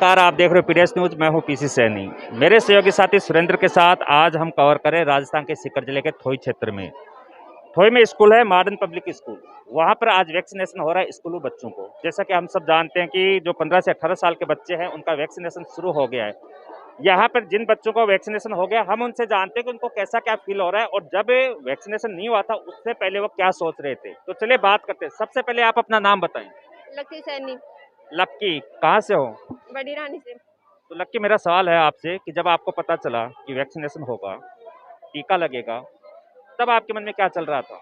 नमस्कार, आप देख रहे हो पीडीएस न्यूज। मैं हूं पीसी सैनी। मेरे सहयोगी साथी सुरेंद्र के साथ आज हम कवर करें राजस्थान के सीकर जिले के थोई क्षेत्र में। थोई में स्कूल है मॉडर्न पब्लिक स्कूल। वहां पर आज वैक्सीनेशन हो रहा है स्कूली बच्चों को। जैसा कि हम सब जानते हैं कि जो 15 से 18 साल के बच्चे हैं उनका वैक्सीनेशन शुरू हो गया है। यहाँ पर जिन बच्चों को वैक्सीनेशन हो गया, हम उनसे जानते हैं कि उनको कैसा क्या फील हो रहा है और जब वैक्सीनेशन नहीं हुआ था उससे पहले वो क्या सोच रहे थे। तो चलिए बात करते हैं। सबसे पहले आप अपना नाम बताएं। लकी सैनी। लक्की, कहाँ से हो? बड़ी रानी से। तो लक्की, मेरा सवाल है आपसे कि जब आपको पता चला कि वैक्सीनेशन होगा, टीका लगेगा, तब आपके मन में क्या चल रहा था?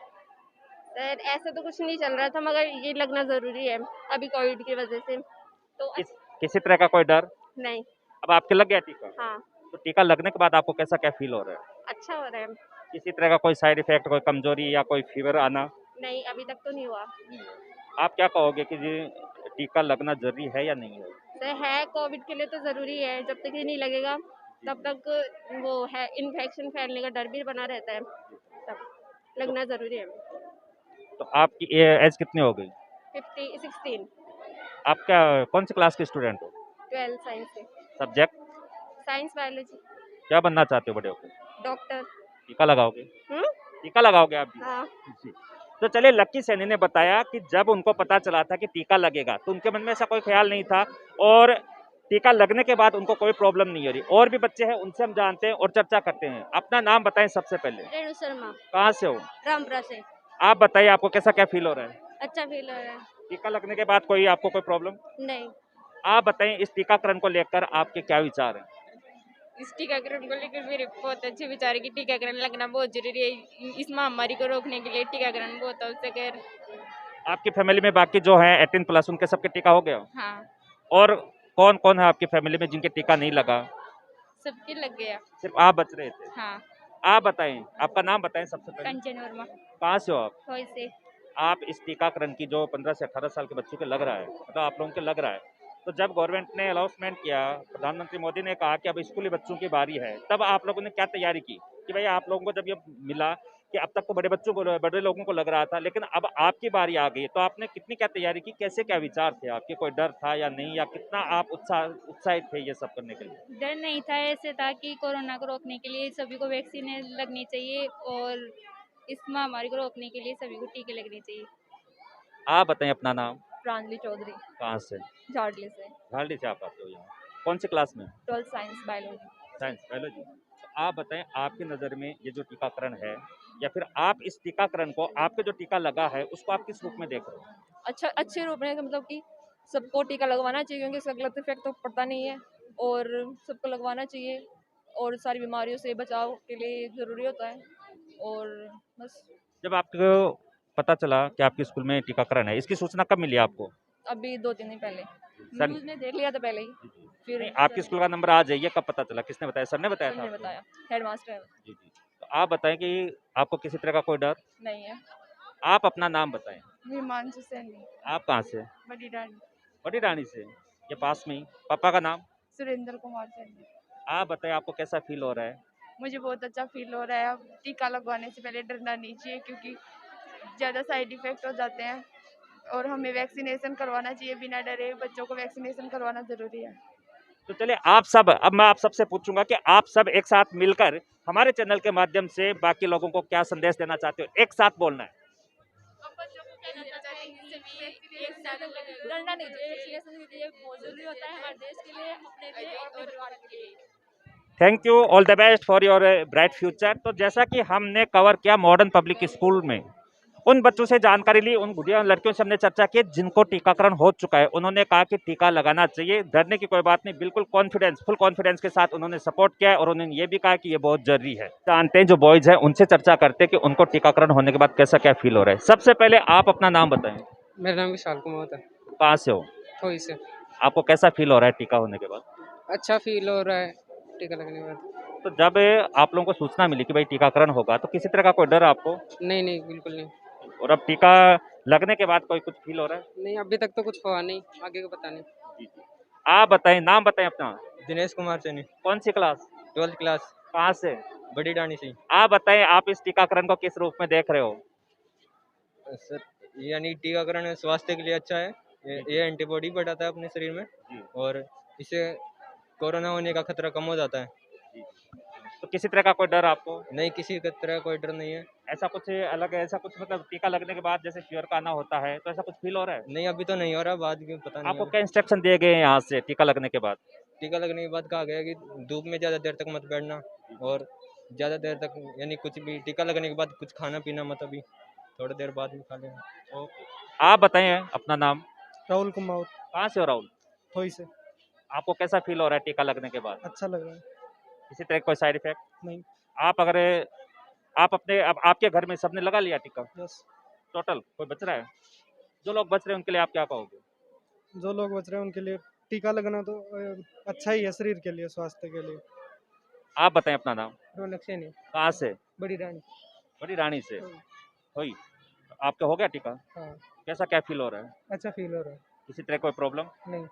सर ऐसा तो कुछ नहीं चल रहा था, मगर ये लगना जरूरी है अभी कोविड की वजह से। तो किसी तरह का कोई डर? नहीं। अब आपके लग गया टीका? हाँ। तो टीका लगने के बाद आपको कैसा क्या फील हो रहा है? अच्छा हो रहा है। किसी तरह का कोई साइड इफेक्ट, कोई कमजोरी या कोई फीवर आना? नहीं, अभी तक तो नहीं हुआ। आप क्या कहोगे कि जी टीका लगना जरूरी है या नहीं है? सर है, कोविड के लिए तो जरूरी है। जब तक ये नहीं लगेगा तब तक वो है, इन्फेक्शन फैलने का डर भी बना रहता है। तब लगना जरूरी है। तो आपकी एज कितनी हो गई? 16। आप क्या कौन सी क्लास के स्टूडेंट हो? 12 साइंस से। सब्जेक्ट? Science biology. क्या बनना चाहते हो बड़े होकर? डॉक्टर। टीका लगाओगे? हम्म। टीका लगाओगे आप भी? हाँ। जी। तो चलिए, लक्की सैनी ने बताया कि जब उनको पता चला था कि टीका लगेगा तो उनके मन में ऐसा कोई ख्याल नहीं था और टीका लगने के बाद उनको कोई प्रॉब्लम नहीं हो रही। और भी बच्चे हैं, उनसे हम जानते हैं और चर्चा करते हैं। अपना नाम बताएं सबसे पहले। रेणु शर्मा। कहाँ से हो? रामपुरा से। आप बताइए, आपको कैसा क्या फील हो रहा है? अच्छा फील हो रहा है। टीका लगने के बाद कोई आपको कोई प्रॉब्लम? नहीं। आप बताएं, इस टीकाकरण को लेकर आपके क्या विचार हैं? इस टीकाकरण को लेकर मेरे बहुत अच्छे विचार है कि टीकाकरण लगना बहुत जरूरी है। इस महामारी को रोकने के लिए टीकाकरण बहुत आवश्यक है। आपकी फैमिली में बाकी जो है 18+ उनके सबके टीका हो गया? हाँ, और कौन कौन है आपकी फैमिली में जिनके टीका नहीं लगा? सबके लग गया। सिर्फ आप बच रहे थे? हाँ। आप बताएं, आपका नाम बताएं सबसे पहले। कंचन वर्मा। कहाँ से हो आप? थोड़ी से। आप इस टीकाकरण की जो 15 से 18 साल के बच्चों के लग रहा है, मतलब आप लोगों के लग रहा है, तो जब गवर्नमेंट ने अनाउंसमेंट किया, प्रधानमंत्री मोदी ने कहा कि अब स्कूली बच्चों की बारी है, तब आप लोगों ने क्या तैयारी की कि भाई आप लोगों को जब ये मिला कि अब तक तो बड़े बच्चों को, बड़े लोगों को लग रहा था, लेकिन अब आपकी बारी आ गई, तो आपने कितनी क्या तैयारी की? कैसे क्या विचार थे आपके? कोई डर था या नहीं, या कितना आप उत्साहित थे ये सब करने के लिए? डर नहीं था, ऐसे था कि कोरोना को रोकने के लिए सभी को वैक्सीन लगनी चाहिए और इस महामारी को रोकने के लिए सभी को टीके लगने चाहिए। आप बताएं अपना नाम। प्रांजलि चौधरी। कहाँ से? झाड़ली से। झारडी से आप आते हो यहाँ? कौन सी क्लास में? 12 साइंस बायोलॉजी। Science biology. तो आप बताएं, आपकी नज़र में ये जो टीकाकरण है, या फिर आप इस टीकाकरण को, आपके जो टीका लगा है उसको आप किस रूप में देख रहे हो? अच्छा, अच्छे रूप में, मतलब कि सबको टीका लगवाना चाहिए, क्योंकि इसका गलत इफेक्ट तो पड़ता नहीं है और सबको लगवाना चाहिए और सारी बीमारियों से बचाव के लिए ज़रूरी होता है। और बस। जब आपको पता चला कि आपके स्कूल में टीकाकरण है, इसकी सूचना कब मिली आपको? अभी 2-3 दिन पहले सर, न्यूज़ में देख लिया था पहले ही। फिर नहीं, आपके स्कूल का नंबर आ जाइए, कब पता चला? किसने बताया? सर ने बताया था ने आपको? बताया, हेडमास्टर। जी जी। तो आप बताएं कि आपको किसी तरह का कोई डर? नहीं है। आप अपना नाम बताएं। हिमांशु सैनी। आप कहाँ से? बड़ी रानी। बड़ी रानी से? ये पास में ही? पापा का नाम? सुरेंद्र कुमार सैनी। आप बताएं, आपको कैसा फील हो रहा है? मुझे बहुत अच्छा फील हो रहा है। अब टीका लगवाने से पहले डरना नहीं चाहिए, क्योंकि ज़्यादा साइड इफ़ेक्ट हो जाते हैं और हमें वैक्सीनेशन करवाना चाहिए। बिना डरे बच्चों को वैक्सीनेशन करवाना ज़रूरी है। तो चलिए, आप सब, अब मैं आप सबसे पूछूंगा कि आप सब एक साथ मिलकर हमारे चैनल के माध्यम से बाकी लोगों को क्या संदेश देना चाहते हो? एक साथ बोलना है। हम बच्चों को कहना चाहते हैं कि सभी एक साथ डरना नहीं चाहिए। वैक्सीनेशन के लिए बहुत ज़रूरी होता है, हमारे देश के लिए, अपने लिए और अपने परिवार के लिए। Thank you, all the best for your bright future. तो जैसा कि हमने कवर किया मॉडर्न पब्लिक स्कूल में, उन बच्चों से जानकारी ली, उन गुड़िया लड़कियों से हमने चर्चा की जिनको टीकाकरण हो चुका है। उन्होंने कहा कि टीका लगाना चाहिए, डरने की कोई बात नहीं, बिल्कुल कॉन्फिडेंस, फुल कॉन्फिडेंस के साथ उन्होंने सपोर्ट किया है और उन्होंने ये भी कहा कि ये बहुत जरूरी है। जानते हैं जो बॉयज हैं उनसे चर्चा करते हैं कि उनको टीकाकरण होने के बाद कैसा क्या फील हो रहा है। सबसे पहले आप अपना नाम बताएं। मेरा नाम विशाल कुमार होता है। कहाँ से हो? थोड़ी से। आपको कैसा फील हो रहा है टीका होने के बाद? अच्छा फील हो रहा है टीका लगने के बाद। तो जब आप लोगों को सूचना मिली कि भाई टीकाकरण होगा, तो किसी तरह का कोई डर आपको? नहीं नहीं, बिल्कुल नहीं। और अब टीका लगने के बाद कोई कुछ फील हो रहा है? नहीं, अभी तक तो कुछ हुआ नहीं, आगे का पता नहीं। जी जी। आप बताएं, नाम बताएं अपना। दिनेश कुमार सैनी। कौन सी क्लास? 12th class. कहाँ से? बड़ी डाणी से। आप बताएं, आप इस टीकाकरण को किस रूप में देख रहे हो? सर, यानी टीकाकरण स्वास्थ्य के लिए अच्छा है। ये एंटीबॉडी बढ़ाता है अपने शरीर में जी। और इससे कोरोना होने का खतरा कम हो जाता है। तो किसी तरह का कोई डर आपको? नहीं, किसी का तरह कोई डर नहीं है। ऐसा कुछ अलग है, ऐसा कुछ मतलब टीका लगने के बाद जैसे फीवर का आना होता है, तो ऐसा कुछ फील हो रहा है? नहीं, अभी तो नहीं हो रहा, बाद में पता नहीं आपको अब। क्या इंस्ट्रक्शन दिए गए हैं यहाँ से टीका लगने के बाद? टीका लगने के बाद कहा गया कि धूप में ज़्यादा देर तक मत बैठना, और ज़्यादा देर तक यानी कुछ भी टीका लगने के बाद कुछ खाना पीना मत, अभी थोड़ी देर बाद में खा लेना। ओके। आप बताइए अपना नाम? राहुल कुमार, कहाँ से हो राहुल? थोई से। आपको कैसा फील हो रहा है टीका लगने के बाद? अच्छा लग रहा है। किसी तरह का कोई साइड इफेक्ट? नहीं। आप अगर आप अपने अब आपके घर में सबने लगा लिया टीका यस। टोटल, कोई बच रहा है? जो लोग बच रहे हैं उनके लिए आप क्या कहोगे? जो लोग बच रहे हैं उनके लिए टीका लगना तो अच्छा ही है, शरीर के लिए, स्वास्थ्य के लिए। आप बताएं अपना नाम? रौनक सैनी, कहाँ से? बड़ी रानी। बड़ी रानी से। हुई आपका हो गया टीका? हाँ, कैसा क्या फील हो रहा है? अच्छा फील हो रहा है। किसी तरह कोई प्रॉब्लम? नहीं।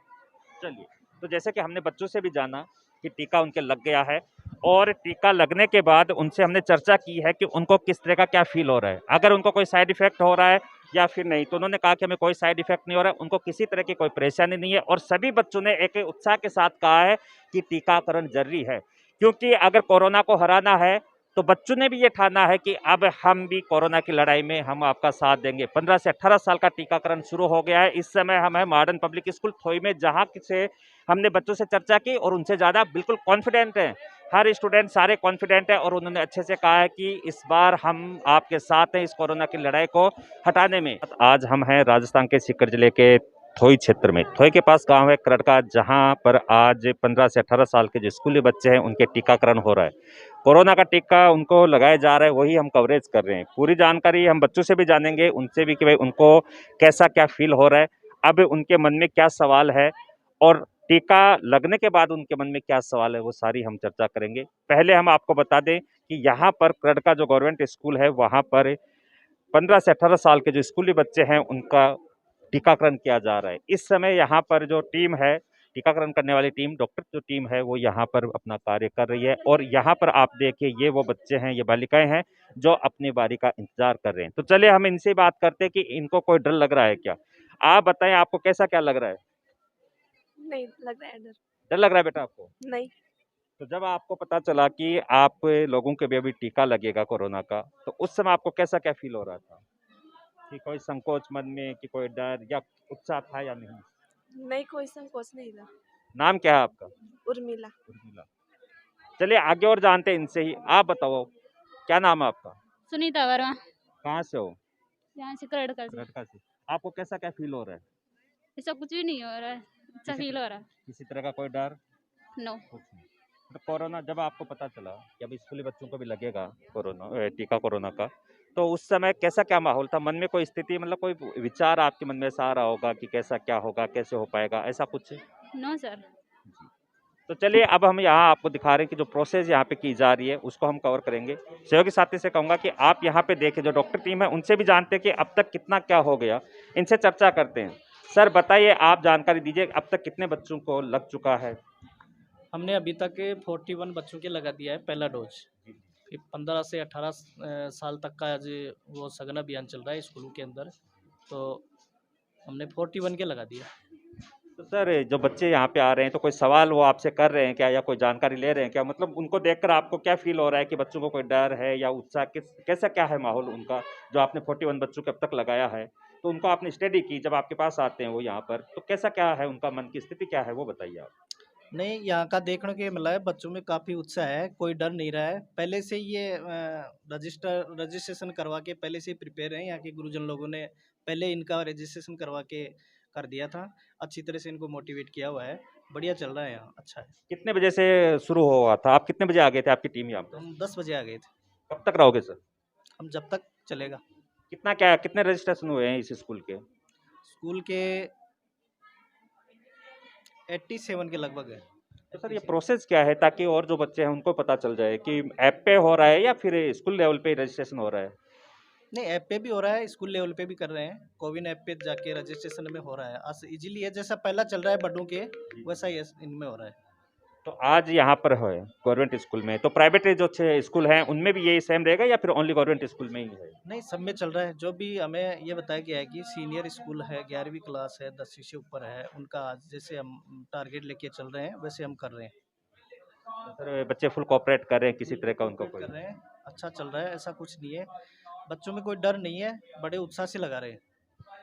चलिए, तो जैसे कि हमने बच्चों से भी जाना कि टीका उनके लग गया है, और टीका लगने के बाद उनसे हमने चर्चा की है कि उनको किस तरह का क्या फील हो रहा है, अगर उनको कोई साइड इफेक्ट हो रहा है या फिर नहीं। तो उन्होंने कहा कि हमें कोई साइड इफेक्ट नहीं हो रहा है, उनको किसी तरह की कोई परेशानी नहीं है, और सभी बच्चों ने एक उत्साह के साथ कहा है कि टीकाकरण जरूरी है, क्योंकि अगर कोरोना को हराना है तो बच्चों ने भी ये ठाना है कि अब हम भी कोरोना की लड़ाई में हम आपका साथ देंगे। 15 से 18 साल का टीकाकरण शुरू हो गया है। इस समय हम है मॉडर्न पब्लिक स्कूल थोई में, जहाँ से हमने बच्चों से चर्चा की और उनसे ज़्यादा बिल्कुल कॉन्फिडेंट हैं। हर स्टूडेंट सारे कॉन्फिडेंट है, और उन्होंने अच्छे से कहा है कि इस बार हम आपके साथ हैं इस कोरोना की लड़ाई को हटाने में। आज हम हैं राजस्थान के सीकर जिले के थोई क्षेत्र में। थोई के पास गांव है करड़का, जहां पर आज 15 से 18 साल के जो स्कूली बच्चे हैं उनके टीकाकरण हो रहा है। कोरोना का टीका उनको लगाया जा रहा है, वही हम कवरेज कर रहे हैं। पूरी जानकारी हम बच्चों से भी जानेंगे, उनसे भी कि भाई उनको कैसा क्या फील हो रहा है, अब उनके मन में क्या सवाल है, और टीका लगने के बाद उनके मन में क्या सवाल है, वो सारी हम चर्चा करेंगे। पहले हम आपको बता दें कि यहाँ पर करड़का जो गवर्नमेंट स्कूल है, वहाँ पर 15 से 18 साल के जो स्कूली बच्चे हैं उनका टीकाकरण किया जा रहा है। इस समय यहाँ पर जो टीम है, टीकाकरण करने वाली टीम, डॉक्टर जो टीम है, वो यहाँ पर अपना कार्य कर रही है। और यहाँ पर आप देखिए, ये वो बच्चे हैं, ये बालिकाएं हैं जो अपनी बारी का इंतजार कर रहे हैं। तो चलिए हम इनसे बात करते हैं कि इनको कोई डर लग रहा है क्या। आप बताएं, आपको कैसा क्या लग रहा है? नहीं लग रहा है डर। डर लग रहा है बेटा आपको? नहीं। तो जब आपको पता चला कि आप लोगों के भी अभी टीका लगेगा कोरोना का, तो उस समय आपको कैसा क्या फील हो रहा था? कि कोई संकोच मन में, कि कोई डर या उत्साह था या नहीं? नहीं, कोई संकोच नहीं था। नाम क्या है आपका? उर्मिला। उर्मिला। चलिए आगे और जानते हैं इनसे ही। आप बताओ, क्या नाम है आपका? सुनीता वर्मा, कहाँ से हो? यहाँ से करड़का से। करड़का से। आपको कैसा क्या फील हो रहा है? ऐसा कुछ भी नहीं हो रहा है, अच्छा किसी फील हो रहा है। किसी तरह का कोई डर? नो। कुछ नहीं। तो कोरोना जब आपको पता चला कि अभी स्कूली बच्चों को भी लगेगा कोरोना टीका कोरोना का, तो उस समय कैसा क्या माहौल था? मन में कोई स्थिति, मतलब कोई विचार आपके मन में ऐसा आ रहा होगा कि कैसा क्या होगा, कैसे हो पाएगा, ऐसा कुछ? No sir. जी। तो चलिए अब हम यहाँ आपको दिखा रहे हैं कि जो प्रोसेस यहाँ पे की जा रही है उसको हम कवर करेंगे। सहयोगी साथी से कहूँगा कि आप यहाँ पे देखें, जो डॉक्टर टीम है उनसे भी जानते हैं कि अब तक कितना क्या हो गया, इनसे चर्चा करते हैं। सर बताइए, आप जानकारी दीजिए, अब तक कितने बच्चों को लग चुका है? हमने अभी तक 41 बच्चों के लगा दिया है पहला डोज। 15 से 18 साल तक का आज वो सघन अभियान चल रहा है स्कूलों के अंदर, तो हमने 41 के लगा दिया। तो सर जो बच्चे यहाँ पे आ रहे हैं, तो कोई सवाल वो आपसे कर रहे हैं क्या, या कोई जानकारी ले रहे हैं क्या? मतलब उनको देखकर आपको क्या फील हो रहा है कि बच्चों को कोई डर है या उत्साह, कैसा क्या है माहौल उनका? जो आपने 41 बच्चों के अब तक लगाया है, तो उनको आपने स्टडी की, जब आपके पास आते हैं वो यहाँ पर, तो कैसा क्या है उनका मन की स्थिति क्या है, वो बताइए आप। नहीं, यहाँ का देखने के मिला है, बच्चों में काफ़ी उत्साह है, कोई डर नहीं रहा है। पहले से ये रजिस्ट्रेशन करवा के पहले से ही प्रिपेयर हैं। यहाँ के गुरुजन लोगों ने पहले इनका रजिस्ट्रेशन करवा के कर दिया था, अच्छी तरह से इनको मोटिवेट किया हुआ है, बढ़िया चल रहा है यहाँ, अच्छा है। कितने बजे से शुरू हुआ था? आप कितने बजे आ गए थे आपकी टीम यहाँ पर? हम 10 बजे आ गए थे। कब तक रहोगे सर? हम जब तक चलेगा। कितने रजिस्ट्रेशन हुए हैं इस स्कूल के? स्कूल के 87 के लगभग है। तो सर ये प्रोसेस क्या है, ताकि और जो बच्चे हैं उनको पता चल जाए कि ऐप पे हो रहा है या फिर स्कूल लेवल पे रजिस्ट्रेशन हो रहा है? नहीं, ऐप पे भी हो रहा है, स्कूल लेवल पे भी कर रहे हैं। कोविन ऐप पे जाके रजिस्ट्रेशन में हो रहा है, आज इजीली है, जैसा पहला चल रहा है बड़ों के, वैसा ही इनमें हो रहा है। तो आज यहाँ पर है गवर्नमेंट स्कूल में, तो प्राइवेट जो स्कूल हैं उनमें भी यही सेम रहेगा या फिर ओनली गवर्नमेंट स्कूल में ही है? नहीं, सब में चल रहा है। जो भी हमें ये बताया गया है कि सीनियर स्कूल है, 11वीं क्लास है, 10वीं से ऊपर है, उनका आज जैसे हम टारगेट लेके चल रहे हैं वैसे हम कर रहे हैं। तो सर बच्चे फुल कोऑपरेट कर रहे हैं, किसी तरह का उनको कोऑपरेट कोई? कर रहे हैं, अच्छा चल रहा है, ऐसा कुछ नहीं है। बच्चों में कोई डर नहीं है, बड़े उत्साह से लगा रहे हैं।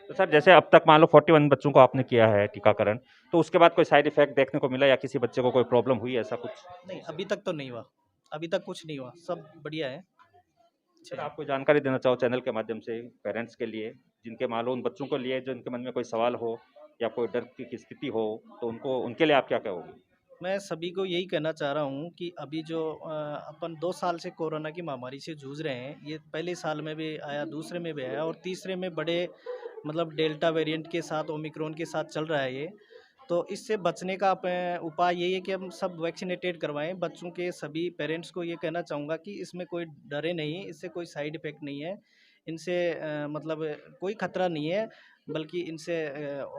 तो सर जैसे अब तक मान लो 41 बच्चों को आपने किया है टीकाकरण, तो उसके बाद कोई साइड इफेक्ट देखने को मिला या किसी बच्चे को कोई प्रॉब्लम हुई ऐसा कुछ? नहीं, अभी तक तो नहीं हुआ, अभी तक कुछ नहीं हुआ, सब बढ़िया है। सर आप कोई जानकारी देना चाहो चैनल के माध्यम से पेरेंट्स के लिए, जिनके मान लो उन बच्चों को लिए जिनके मन में कोई सवाल हो या कोई डर की स्थिति हो, तो उनको उनके लिए आप क्या कहोगे? मैं सभी को यही कहना चाह रहा हूँ कि अभी जो अपन 2 साल से कोरोना की महामारी से जूझ रहे हैं, ये पहले साल में भी आया, दूसरे में भी आया और तीसरे में बड़े मतलब डेल्टा वेरिएंट के साथ, ओमिक्रॉन के साथ चल रहा है ये। तो इससे बचने का उपाय यही है कि हम सब वैक्सीनेटेड करवाएं। बच्चों के सभी पेरेंट्स को ये कहना चाहूँगा कि इसमें कोई डरे नहीं, इससे कोई साइड इफ़ेक्ट नहीं है। इनसे मतलब कोई खतरा नहीं है, बल्कि इनसे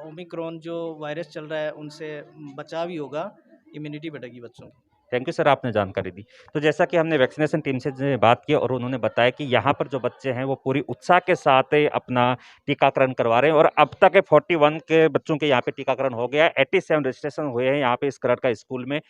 ओमिक्रॉन जो वायरस चल रहा है उनसे बचाव ही होगा, इम्यूनिटी बढ़ेगी बच्चों की। थैंक यू सर, आपने जानकारी दी। तो जैसा कि हमने वैक्सीनेशन टीम से बात की और उन्होंने बताया कि यहाँ पर जो बच्चे हैं वो पूरी उत्साह के साथ अपना टीकाकरण करवा रहे हैं और अब तक 41 के बच्चों के यहाँ पे टीकाकरण हो गया है। 87 रजिस्ट्रेशन हुए हैं यहाँ पे इस करड़ का स्कूल में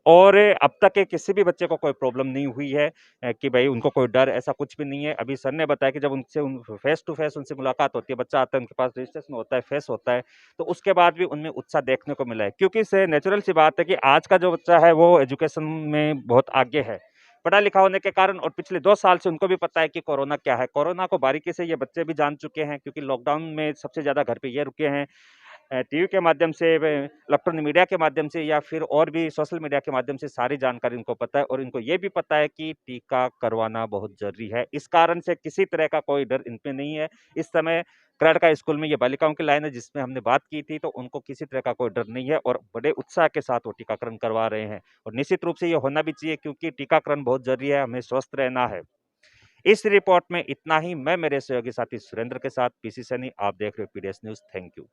और अब तक के किसी भी बच्चे को कोई प्रॉब्लम नहीं हुई है कि भाई उनको कोई डर ऐसा कुछ भी नहीं है। अभी सर ने बताया कि जब उनसे फेस टू फेस उनसे मुलाकात होती है, बच्चा आता है उनके पास रजिस्ट्रेशन होता है, फेस होता है, तो उसके बाद भी उनमें उत्साह देखने को मिला है क्योंकि से नेचुरल सी बात है कि आज का जो बच्चा है वो एजुकेशन में बहुत आगे है, पढ़ा लिखा होने के कारण, और पिछले 2 साल से उनको भी पता है कि कोरोना क्या है। कोरोना को बारीकी से ये बच्चे भी जान चुके हैं क्योंकि लॉकडाउन में सबसे ज़्यादा घर पे ये रुके हैं। टीवी के माध्यम से, इलेक्ट्रॉनिक मीडिया के माध्यम से या फिर और भी सोशल मीडिया के माध्यम से सारी जानकारी इनको पता है और इनको ये भी पता है कि टीका करवाना बहुत ज़रूरी है। इस कारण से किसी तरह का कोई डर इन पे नहीं है। इस समय करड़ का स्कूल में ये बालिकाओं की लाइन है जिसमें हमने बात की थी, तो उनको किसी तरह का कोई डर नहीं है और बड़े उत्साह के साथ वो टीकाकरण करवा रहे हैं और निश्चित रूप से ये होना भी चाहिए क्योंकि टीकाकरण बहुत ज़रूरी है, हमें स्वस्थ रहना है। इस रिपोर्ट में इतना ही। मैं मेरे सहयोगी साथी सुरेंद्र के साथ पीसी सैनी, आप देख रहे हो पीडीएस न्यूज़। Thank you.